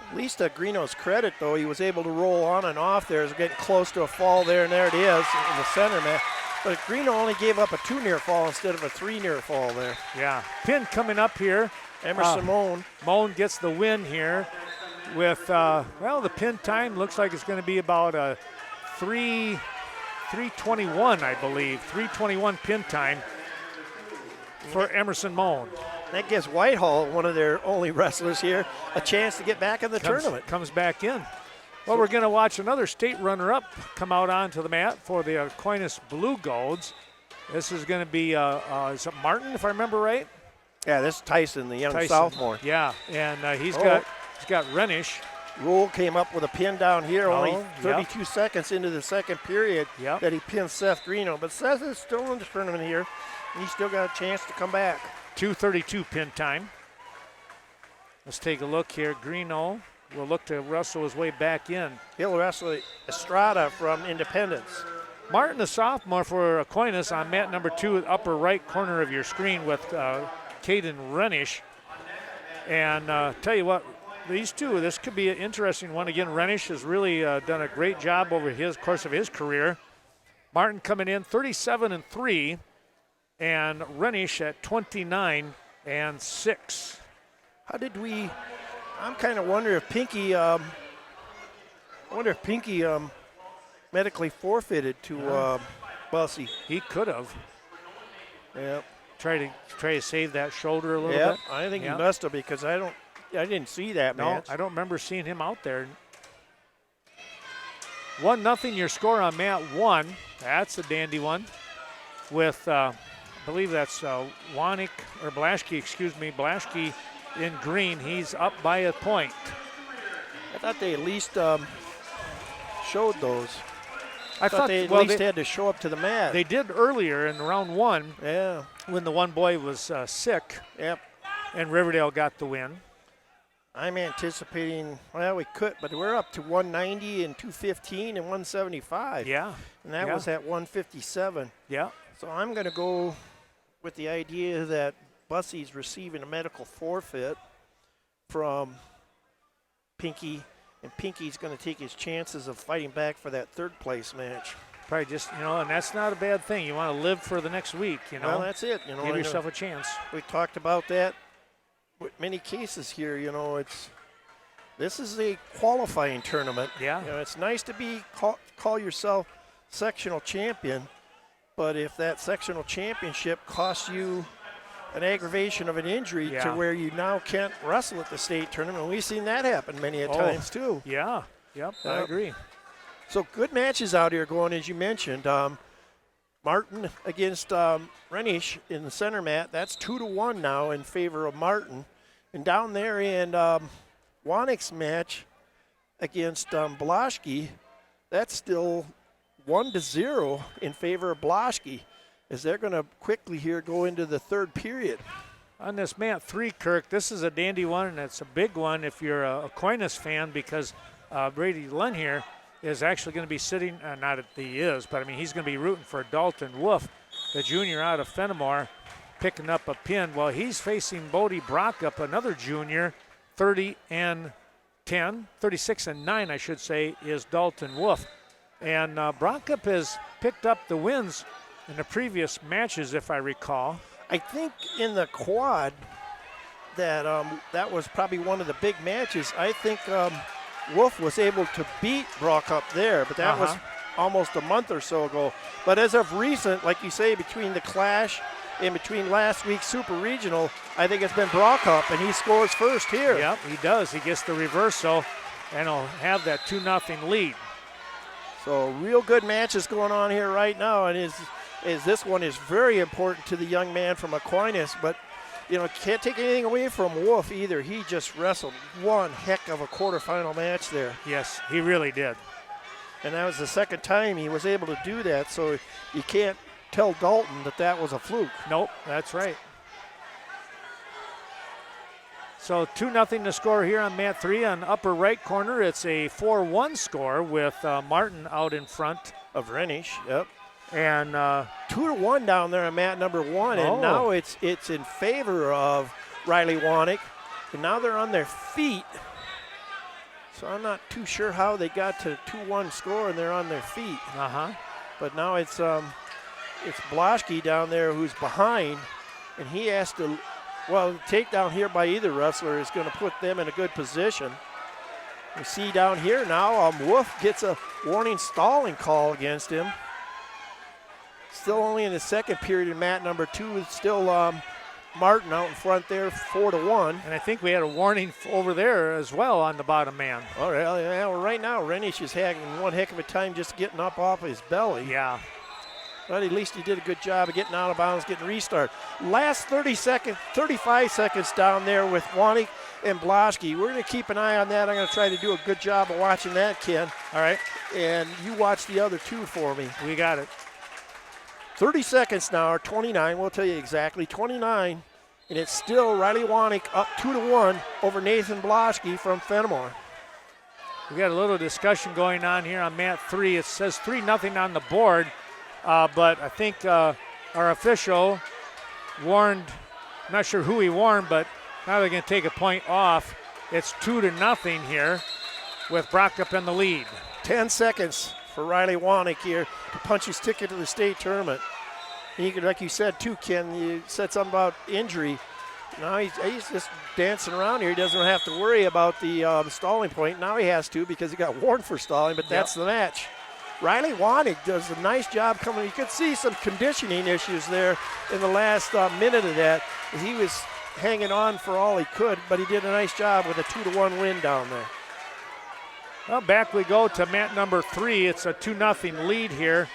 At least to Greeno's credit, though, he was able to roll on and off there. He's getting close to a fall there, and there it is in the center mat. But Greeno only gave up a 2 near fall instead of a 3 near fall there. Yeah. Pin coming up here. Emerson Mohn. Mohn gets the win here with, the pin time looks like it's going to be about a 3:21, I believe. 3:21 pin time for Emerson Mohn. That gives Whitehall, one of their only wrestlers here, a chance to get back in the tournament. Comes back in. Well, we're going to watch another state runner-up come out onto the mat for the Aquinas Blue Golds. This is going to be, is it Martin, if I remember right? Yeah, this is Tyson, the young sophomore. Yeah, and he's got Renish. Rule came up with a pin down here, only 32 seconds into the second period that he pinned Seth Greeno. But Seth is still in the tournament here, and he's still got a chance to come back. 2:32 pin time. Let's take a look here. Greeno will look to wrestle his way back in. He'll wrestle Estrada from Independence. Martin, the sophomore for Aquinas, on mat number 2, upper right corner of your screen with Caden Renish. And tell you what, these two, this could be an interesting one. Again, Renish has really done a great job over his course of his career. Martin coming in 37-3. And Renish at 29-6. How did we? I'm kind of wondering if Pinky. medically forfeited to Bussey. He could have. Yeah. try to save that shoulder a little Yeah, bit. I think Yeah. he must have because I didn't see that No, match. I don't remember seeing him out there. 1-0 your score on mat 1. That's a dandy one. With, I believe that's Wanik, or Blaschke, excuse me, Blaschke in green. He's up by a point. I thought they at least showed those. I thought they at well, least had to show up to the mat. they did earlier in round 1 yeah. when the one boy was sick Yep. and Riverdale got the win. I'm anticipating, well, we could, but we're up to 190 and 215 and 175. Yeah. And that yeah. was at 157. Yeah. So I'm going to go with the idea that Bussey's receiving a medical forfeit from Pinky, and Pinky's going to take his chances of fighting back for that third place match. Probably just, and that's not a bad thing. You want to live for the next week, Well, that's it. Give yourself a chance. We talked about that with many cases here. This is a qualifying tournament. Yeah. It's nice to call yourself sectional champion, but if that sectional championship costs you an aggravation of an injury to where you now can't wrestle at the state tournament, we've seen that happen many a times too. Yeah. Yep. I agree. So good matches out here going, as you mentioned. Martin against Renish in the center mat. That's 2-1 now in favor of Martin. And down there in Wanik's match against Blaschke, that's still 1-0 in favor of Blaschke, as they're going to quickly here go into the third period. On this mat 3, Kirk, this is a dandy one, and it's a big one if you're a Aquinas fan, because Brady Lynn here is actually going to be sitting, not that he is, but I mean he's going to be rooting for Dalton Wolf, the junior out of Fenimore, picking up a pin. Well, he's facing Bodie Brockup, another junior, 30-10, 36-9, I should say, is Dalton Wolf. And Brockup has picked up the wins in the previous matches, if I recall. I think in the quad that that was probably one of the big matches. I think Wolf was able to beat Brock up there, but that was almost a month or so ago. But as of recent, like you say, between the clash and between last week's Super Regional, I think it's been Brock up, and he scores first here. Yep, he does. He gets the reversal, and he'll have that 2-0 lead. So real good matches going on here right now, and is this one is very important to the young man from Aquinas, but can't take anything away from Wolf either. He just wrestled one heck of a quarterfinal match there. Yes, he really did. And that was the second time he was able to do that, so you can't tell Dalton that was a fluke. Nope, that's right. So 2-0 to score here on mat 3. On upper right corner, it's a 4-1 score with Martin out in front of Renish. Yep. And 2-1 down there on mat number 1, and now it's in favor of Riley Wanik. And now they're on their feet. So I'm not too sure how they got to 2-1 score and they're on their feet. But now it's Blaschke down there who's behind, and he has to, the takedown here by either wrestler is going to put them in a good position. You see down here now, Wolf gets a warning stalling call against him. Still only in the second period in mat number 2. It's still Martin out in front there, 4-1. And I think we had a warning over there as well on the bottom man. All right, well, right now Renish is having one heck of a time just getting up off his belly. Yeah. But at least he did a good job of getting out of bounds, getting restart. Last 35 seconds down there with Wanik and Blaschke. We're going to keep an eye on that. I'm going to try to do a good job of watching that, Ken. All right. And you watch the other two for me. We got it. 30 seconds now, or 29, we'll tell you exactly, 29, and it's still Riley Wanik up 2-1 over Nathan Blaschke from Fenimore. We got a little discussion going on here on mat 3. It says 3-0 on the board, but I think our official warned, I'm not sure who he warned, but now they're going to take a point off. It's 2-0 here with Brock up in the lead. 10 seconds for Riley Wanik here to punch his ticket to the state tournament. He could, like you said too, Ken, you said something about injury. Now he's just dancing around here. He doesn't have to worry about the stalling point. Now he has to because he got warned for stalling, but that's the match. Riley Wanig does a nice job coming. You could see some conditioning issues there in the last minute of that. He was hanging on for all he could, but he did a nice job with a 2-1 win down there. Well, back we go to mat number 3. It's a 2-0 lead here.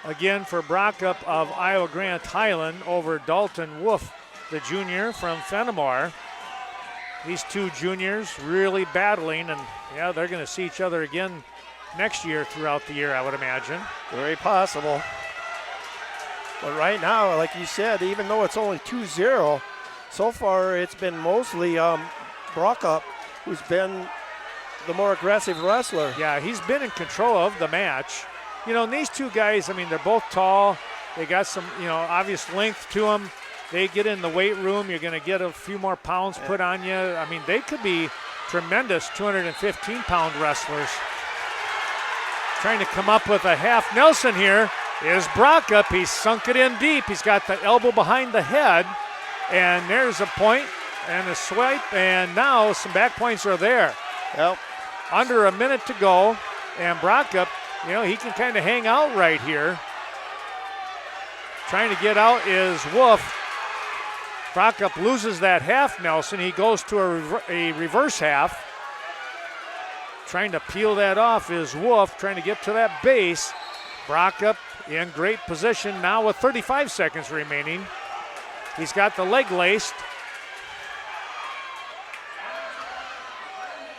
Again for Brockup of Iowa Grant Highland over Dalton Wolf, the junior from Fenimore. These two juniors really battling, and yeah, they're going to see each other again next year throughout the year, I would imagine. Very possible. But right now, like you said, even though it's only 2-0, so far it's been mostly Brockup who's been the more aggressive wrestler. Yeah, he's been in control of the match. You know, and these two guys, I mean, they're both tall. They got some, you know, obvious length to them. They get in the weight room, you're going to get a few more pounds put on you. I mean, they could be tremendous 215-pound wrestlers. Trying to come up with a half Nelson here is Brockup. He's sunk it in deep. He's got the elbow behind the head. And there's a point and a swipe, and now some back points are there. Yep. Under a minute to go, and Brockup, you know, he can kind of hang out right here. Trying to get out is Wolf. Brockup loses that half Nelson. He goes to a reverse half. Trying to peel that off is Wolf, trying to get to that base. Brockup in great position now with 35 seconds remaining. He's got the leg laced.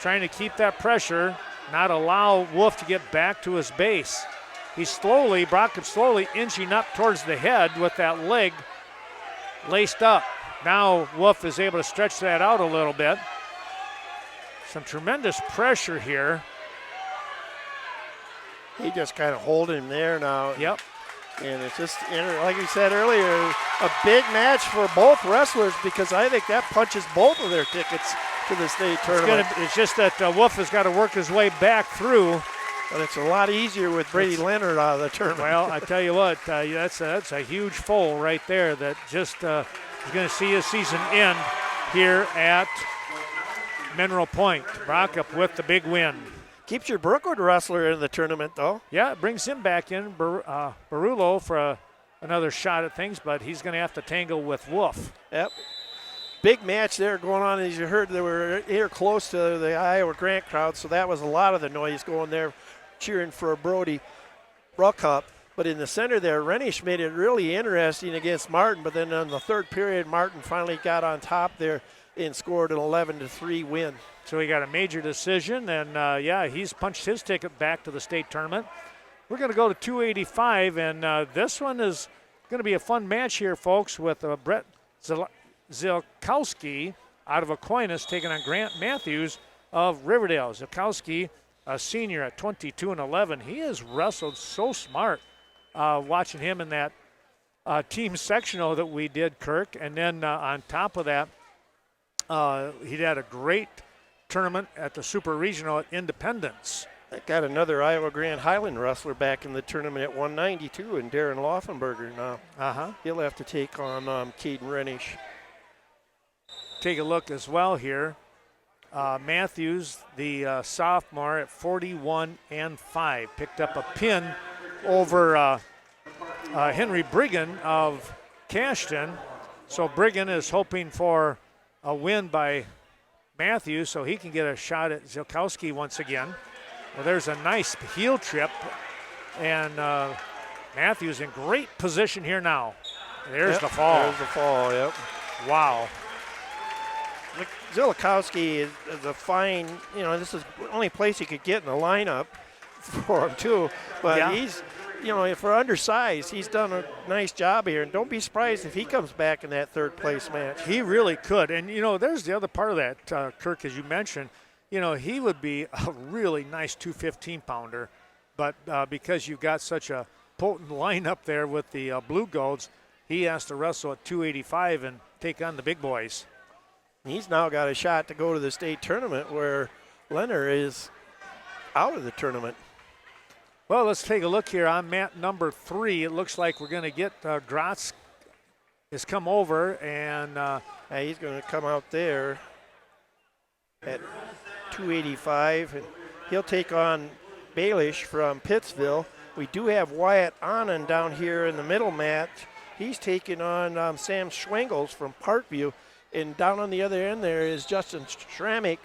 Trying to keep that pressure, not allow Wolf to get back to his base. Brockup slowly inching up towards the head with that leg laced up. Now Wolf is able to stretch that out a little bit. Some tremendous pressure here. He just kind of holding him there now. Yep. And it's just, like we said earlier, a big match for both wrestlers because I think that punches both of their tickets to the state tournament. It's just that Wolf has got to work his way back through. But it's a lot easier with Brady Leonard out of the tournament. Well, I tell you what, that's a huge foal right there that just is going to see his season end here at Mineral Point. Brockup with the big win. Keeps your Brookwood wrestler in the tournament, though. Yeah, it brings him back in, Barullo, for another shot at things, but he's going to have to tangle with Wolf. Yep. Big match there going on. As you heard, they were here close to the Iowa Grant crowd, so that was a lot of the noise going there, cheering for Brody Brockup. But in the center there, Renish made it really interesting against Martin, but then in the third period, Martin finally got on top there and scored an 11-3 win. So he got a major decision, and yeah, he's punched his ticket back to the state tournament. We're going to go to 285, and this one is going to be a fun match here, folks, with Brett Zilkowski out of Aquinas taking on Grant Matthews of Riverdale. Zilkowski, a senior at 22-11. He has wrestled so smart, watching him in that team sectional that we did, Kirk. And then on top of that, he had a great tournament at the Super Regional at Independence. That got another Iowa Grand Highland wrestler back in the tournament at 192, and Darren Laufenberger now. He'll have to take on Caden Renish. Take a look as well here. Matthews, the sophomore, at 41-5, picked up a pin over Henry Brigham of Cashton. So Brigham is hoping for a win by Matthews so he can get a shot at Zilkowski once again. Well, there's a nice heel trip, and Matthews in great position here now. There's the fall. There's the fall, yep. Wow. Zilkowski is a fine, this is the only place he could get in the lineup for him, too. But he's, for undersized, he's done a nice job here. And don't be surprised if he comes back in that third place match. He really could. And, there's the other part of that, Kirk, as you mentioned. He would be a really nice 215-pounder. But because you've got such a potent lineup there with the Blue Golds, he has to wrestle at 285 and take on the big boys. He's now got a shot to go to the state tournament where Leonard is out of the tournament. Well, let's take a look here on mat number 3. It looks like we're going to get Gratz has come over, and he's going to come out there at 285, and he'll take on Baelish from Pittsville. We do have Wyatt Anand down here in the middle match. He's taking on Sam Schwengels from Parkview. And down on the other end there is Justin Schrammick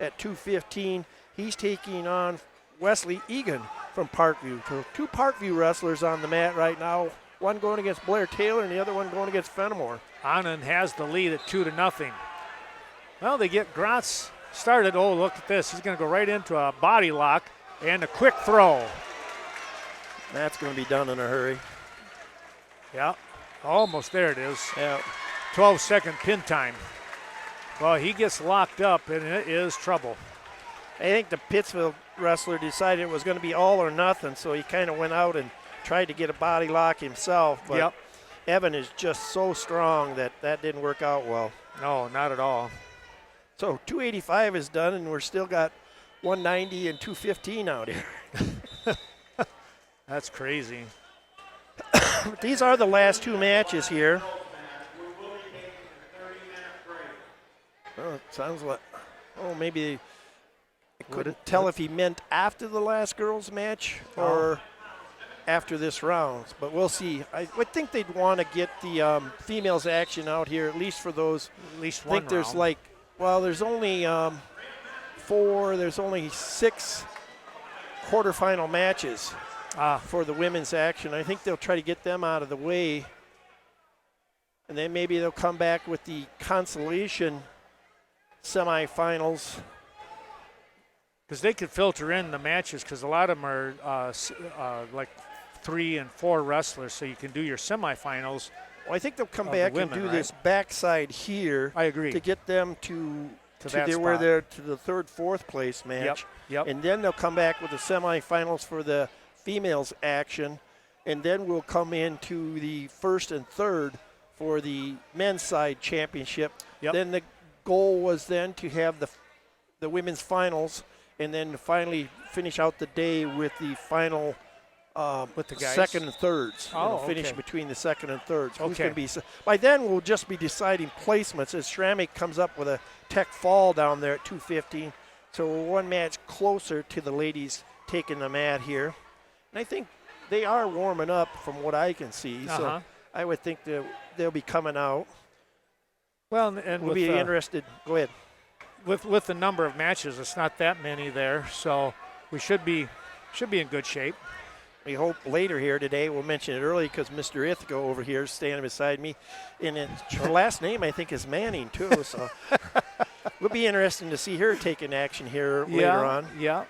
at 215. He's taking on Wesley Egan from Parkview. So 2 Parkview wrestlers on the mat right now. One going against Blair Taylor and the other one going against Fenimore. Anand has the lead at 2-0. Well, they get Gratz started. Oh, look at this. He's going to go right into a body lock and a quick throw. That's going to be done in a hurry. Yeah, almost there it is. Yeah. 12-second pin time. Well, he gets locked up, and it is trouble. I think the Pittsville wrestler decided it was going to be all or nothing, so he kind of went out and tried to get a body lock himself. But yep. Evan is just so strong that didn't work out well. No, not at all. So 285 is done, and we're still got 190 and 215 out here. That's crazy. These are the last 2 matches here. Oh, it sounds like, maybe I couldn't tell if he meant after the last girls match or after this round, but we'll see. I would think they'd want to get the females action out here, at least for those. At least I one think there's round. there's only 4, there's only 6 quarterfinal matches for the women's action. I think they'll try to get them out of the way, and then maybe they'll come back with the consolation semifinals. Because they could filter in the matches, because a lot of them are like 3 and 4 wrestlers, so you can do your semifinals. Well, I think they'll come back women, and do right? this backside here. I agree. To get them to that where spot. they're to the 3rd, 4th place match. Yep. And then they'll come back with the semifinals for the females action, and then we'll come into the 1st and 3rd for the men's side championship. Yep. Then the goal was then to have the women's finals, and then finally finish out the day with the final with the guys. 2nd and 3rds. Finish okay. between the 2nd and 3rds. Who's Okay. gonna be, by then we'll just be deciding placements as Schrammick comes up with a tech fall down there at 215. So we're 1 match closer to the ladies taking the mat here. And I think they are warming up from what I can see. So I would think they'll be coming out. Well, and We'll be interested. Go ahead. With the number of matches, it's not that many there, so we should be in good shape. We hope later here today, we'll mention it early because Mr. Ithico over here is standing beside me. And her last name, I think, is Manning, too. So it'll be interesting to see her taking action here later on. Yeah.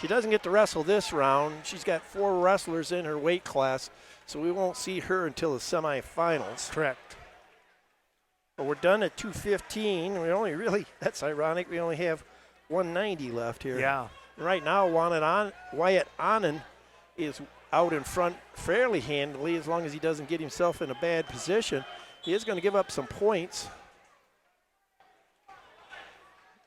She doesn't get to wrestle this round. She's got 4 wrestlers in her weight class, so we won't see her until the semifinals. Correct. But we're done at 215. We only really, that's ironic, we only have 190 left here. Yeah. Right now, Wyatt Anand is out in front fairly handily as long as he doesn't get himself in a bad position. He is going to give up some points.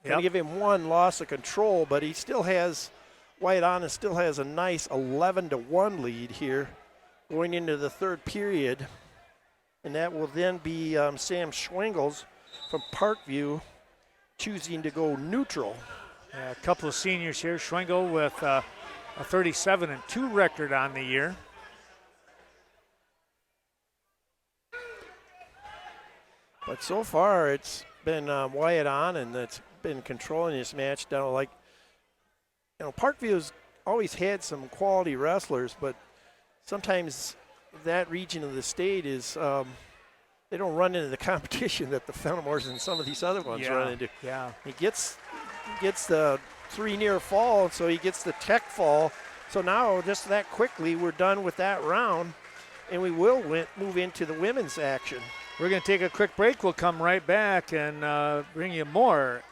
Going to give him 1 loss of control, but he still has, Wyatt Anand still has a nice 11-1 lead here going into the 3rd period. And that will then be Sam Schwengels from Parkview choosing to go neutral. Yeah, a couple of seniors here. Schwengel with a 37-2 record on the year. But so far, it's been Wyatt Anand that's been controlling this match down. Like, Parkview's always had some quality wrestlers, but sometimes that region of the state is they don't run into the competition that the Fenimores and some of these other ones run into. Yeah. He gets the 3 near fall, so he gets the tech fall. So now, just that quickly, we're done with that round, and we will move into the women's action. We're going to take a quick break. We'll come right back and bring you more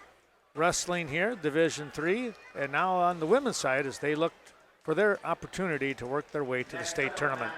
wrestling here, Division III, and now on the women's side as they look for their opportunity to work their way to the state tournament.